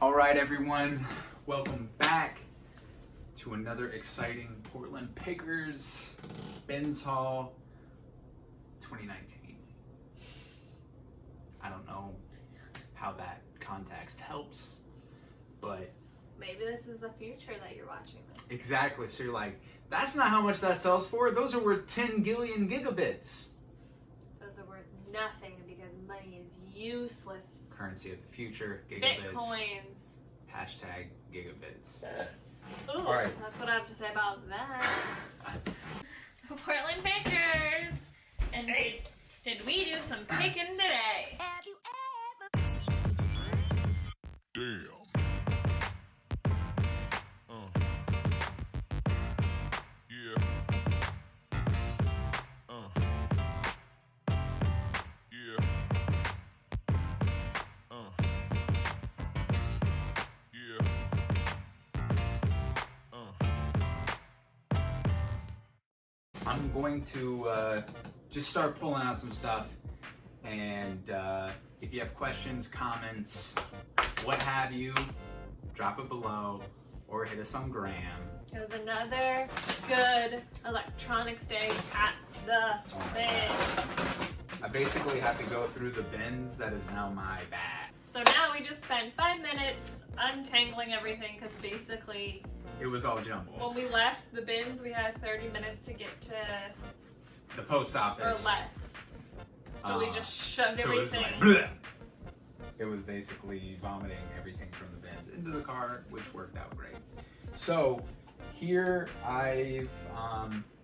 All right, everyone, welcome back to another exciting Portland Pickers Ben's Haul 2019. I don't know how that context helps, but maybe this is the future that you're watching this. Exactly. So you're like, that's not how much that sells for. Those are worth 10 gillion gigabits. Those are worth nothing because money is useless. Currency of the future, gigabits. Bitcoins. Hashtag gigabits. Ooh, all right. That's what I have to say about that. The Portland Pickers. And hey, did we do some picking today? Damn. Yeah. Yeah. Yeah. I'm going to just start pulling out some stuff, and if you have questions, comments, what have you, drop it below or hit us on Gram. It was another good electronics day at the bin. I basically have to go through the bins that is now my bag. So now we just spent 5 minutes untangling everything because basically It was all jumbled. when we left the bins we had 30 minutes to get to The post or office. less. So we just shoved so everything. It was, like, bleh. It was basically vomiting everything from the bins into the car, which worked out great. So here I've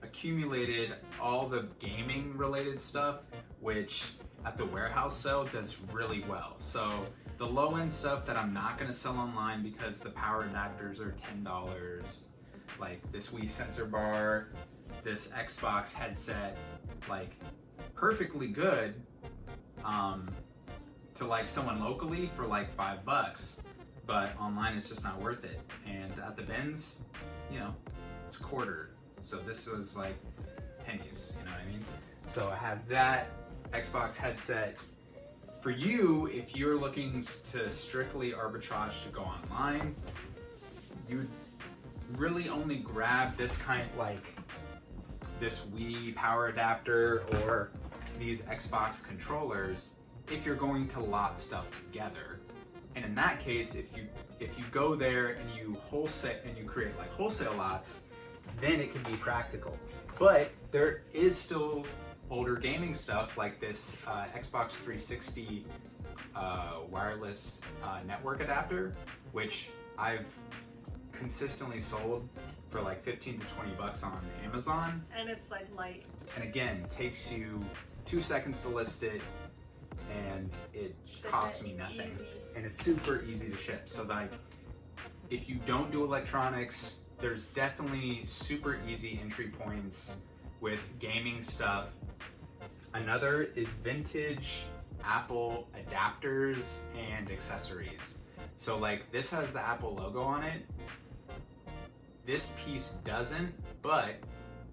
accumulated all the gaming related stuff, which at the warehouse sale does really well. So the low end stuff that I'm not gonna sell online because the power adapters are $10, like this Wii sensor bar, this Xbox headset, like perfectly good to like someone locally for like $5, but online it's just not worth it. And at the bins, you know, it's a quarter. So this was like pennies, you know what I mean? So I have that Xbox headset. For you, if you're looking to strictly arbitrage to go online, you'd really only grab this kind, like this Wii power adapter or these Xbox controllers if you're going to lot stuff together. And in that case, if you go there and you wholesale and you create like wholesale lots, then it can be practical. But there is still older gaming stuff like this Xbox 360 wireless network adapter, which I've consistently sold for like 15 to 20 bucks on Amazon. And it's like light. And again, takes you 2 seconds to list it, and it costs me nothing. Easy. And it's super easy to ship. So like, if you don't do electronics, there's definitely super easy entry points with gaming stuff. Another is vintage Apple adapters and accessories. So like this has the Apple logo on it. This piece doesn't, but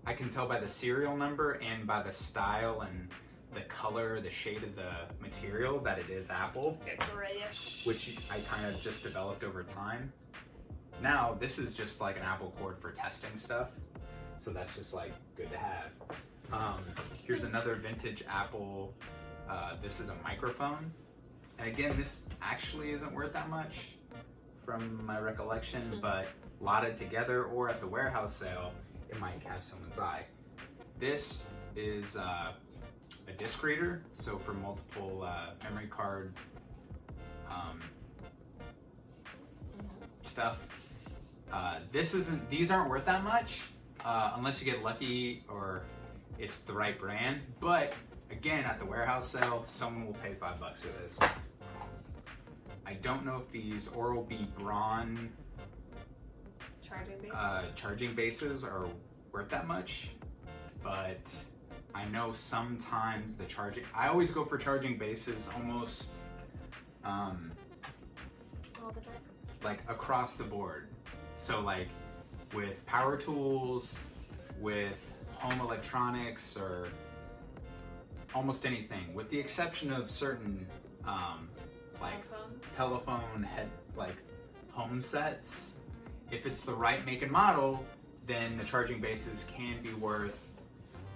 I can tell by the serial number and by the style and the color, the shade of the material that it is Apple. It's grayish. Which I kind of just developed over time. Now, this is just like an Apple cord for testing stuff. So that's just like good to have. Here's another vintage Apple. This is a microphone. And again, this actually isn't worth that much from my recollection, but lotted together or at the warehouse sale, it might catch someone's eye. This is a disc reader, so for multiple memory card stuff. These aren't worth that much unless you get lucky or it's the right brand. But again, at the warehouse sale, someone will pay $5 for this. I don't know if these Oral-B Braun charging bases are worth that much, but I know sometimes the charging, I always go for charging bases almost All the time. like across the board. So like with power tools, with home electronics, or almost anything, with the exception of certain like Telephones. telephone home sets, if it's the right make and model, then the charging bases can be worth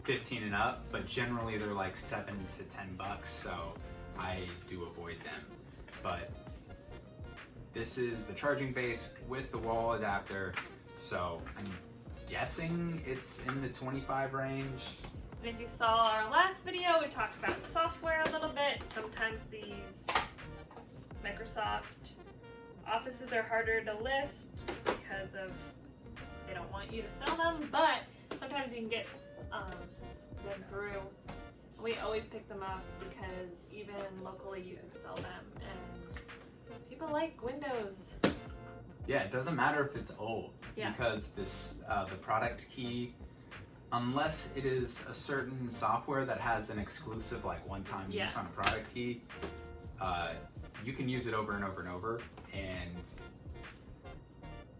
15 and up, but generally they're like 7 to 10 bucks, so I do avoid them. But this is the charging base with the wall adapter, so I'm guessing it's in the 25 range. And if you saw our last video, we talked about software a little bit. Sometimes these Microsoft Offices are harder to list because of they don't want you to sell them, but sometimes you can get them through. We always pick them up because even locally you can sell them, and people like Windows. Yeah, it doesn't matter if it's old, Yeah. because this the product key, unless it is a certain software that has an exclusive like one-time Yeah. use on a product key, you can use it over and over and over. And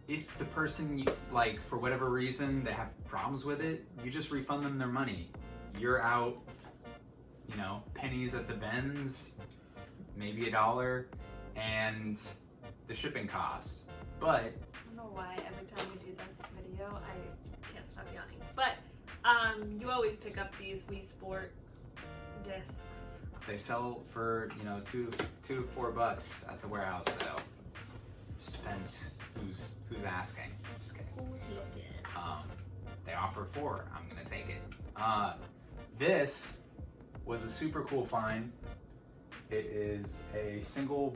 if the person, like, for whatever reason they have problems with it, you just refund them their money. You're out, you know, pennies at the bins, maybe $1, and the shipping cost. But I don't know why every time we do this video, I can't stop yawning. But you always pick up these Wii Sport discs. they sell for, you know, $2 to $4 at the warehouse sale. Just depends who's asking. Just kidding. Who's looking? They offer 4. I'm gonna take it. This was a super cool find. It is a single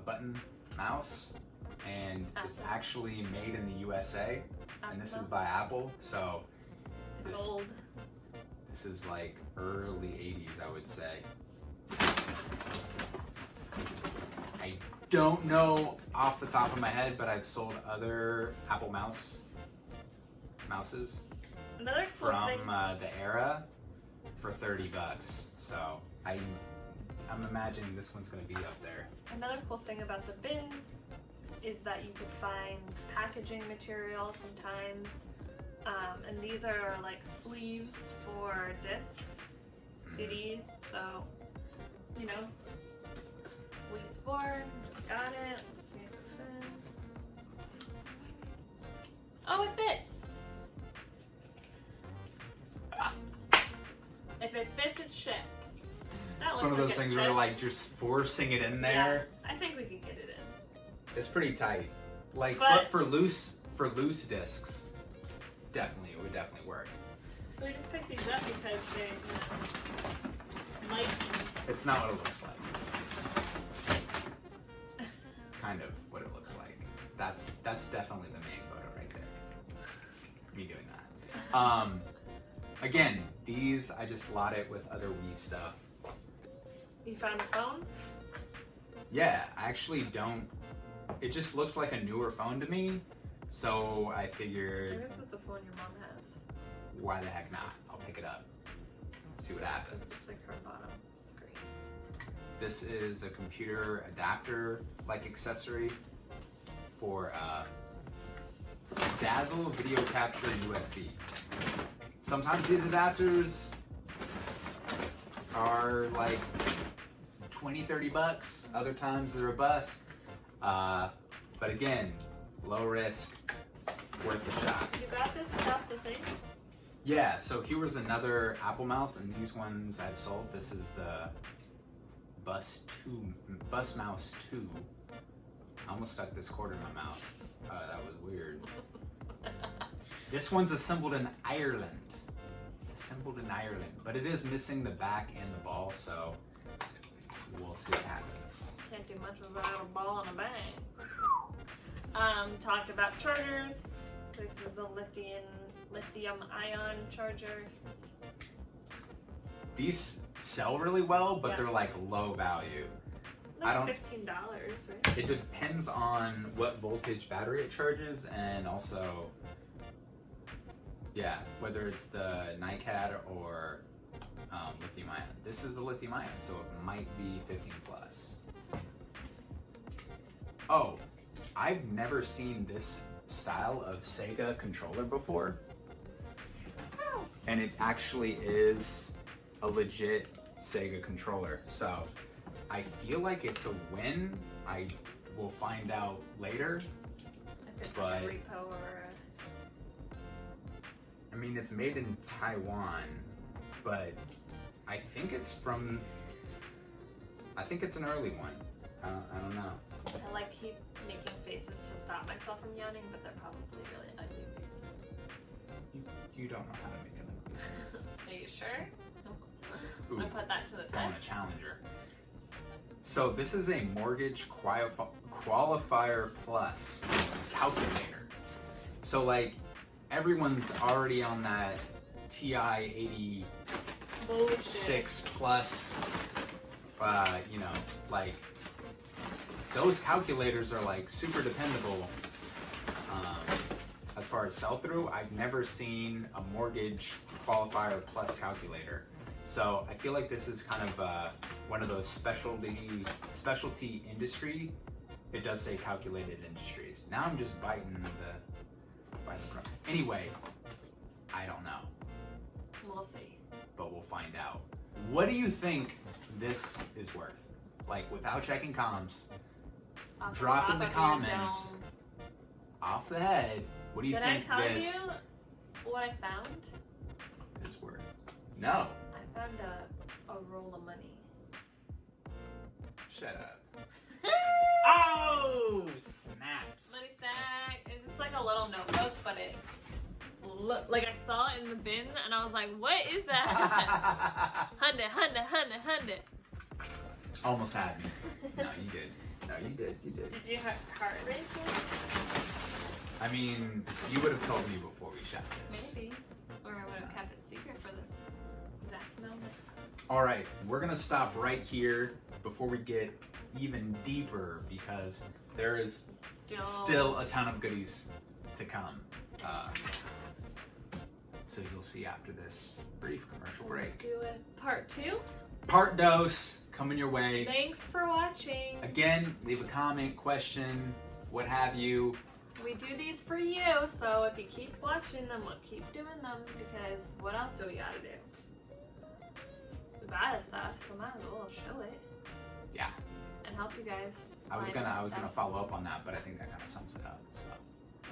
button mouse, and it's Apple. actually made in the USA, and this is Apple. by Apple. So It's this old. this is like early 80s, I would say. I don't know off the top of my head, but I've sold other Apple mouses Another cool from thing. the era for $30. So I'm imagining this one's gonna be up there. Another cool thing about the bins is that you could find packaging material sometimes, and these are like sleeves for discs, CDs. So, you know, Wii Sport, just got it. Let's see if it fits. Oh, it fits. If it fits, it ships. That It's looks one of those like it things where you're fits. like just forcing it in there. Yeah, I think we could get it in. It's pretty tight. Like, But- but for loose discs, it would definitely work. So we just picked these up because they, you know, might. It's not what it looks like. Kind of what it looks like. That's definitely the main photo right there. Me doing that. Again, these I just lot it with other Wii stuff. You found a phone? Yeah, I actually don't. It just looked like a newer phone to me, so I Maybe figured, this is the phone your mom has. why the heck not? I'll pick it up, see what happens. It's just like her bottom screens. This is a computer adapter like accessory for Dazzle video capture USB. Sometimes these adapters are like $20-$30. Other times they're a bust. But again, low risk, worth a shot. You got this without the thing? Yeah, so here was another Apple mouse, and these ones I've sold. This is the Bus Mouse 2. I almost stuck this cord in my mouth. That was weird. This one's assembled in Ireland. It's assembled in Ireland, but it is missing the back and the ball, so we'll see what happens. Can't do much without a ball and a bang. Talked about chargers. This is a lithium ion charger. These sell really well, but Yeah. they're like low value. Like I don't- $15, right? It depends on what voltage battery it charges, and also, yeah, whether it's the NiCad or lithium ion. This is the lithium ion, so it might be 15 plus. Oh, I've never seen this style of Sega controller before, Oh, and it actually is a legit Sega controller. So I feel like it's a win. I we'll find out later. If it's But- like a repo or I mean, it's made in Taiwan, but I think it's an early one. I don't know. I like keep making faces to stop myself from yawning, but they're probably really ugly faces. You don't know how to make an Are you sure? I'm Ooh, gonna put that to the going test. a challenger. So this is a mortgage qualifier plus calculator. So like everyone's already on that TI 86 Bullshit. plus. You know, like those calculators are like super dependable. As far as sell-through, I've never seen a mortgage qualifier plus calculator. So I feel like this is kind of one of those specialty industry. It does say calculated industries. Now I'm just biting the crumb. Anyway, I don't know, We'll see. but we'll find out. What do you think this is worth? Like without checking comms, Off the Drop top in the of your comments. dome. off the head, what do you Did think I tell this you what I found? is worth? No. I found a roll of money. Shut up. Oh, snaps. Money stack. It's just like a little notebook, but it look like I saw it in the bin and I was like, what is that? Hundred. Almost had me. No, you did. No, you did. You did. Did you have heart racing? I mean, you would have told me before we shot this. Maybe. Or I would have kept it secret for this exact moment. All right, we're gonna stop right here before we get even deeper because there is still a ton of goodies to come. So you'll see after this brief commercial break. Do it. Part 2. Part dose coming your way. Thanks for watching. Again, leave a comment, question, what have you. We do these for you, so if you keep watching them, we'll keep doing them because what else do we gotta do? We buy the stuff, so might as well show it Yeah, and help you guys. I was find gonna this stuff. follow up on that, but I think that kind of sums it up. So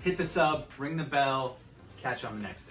hit the sub, ring the bell, catch you on the next vid.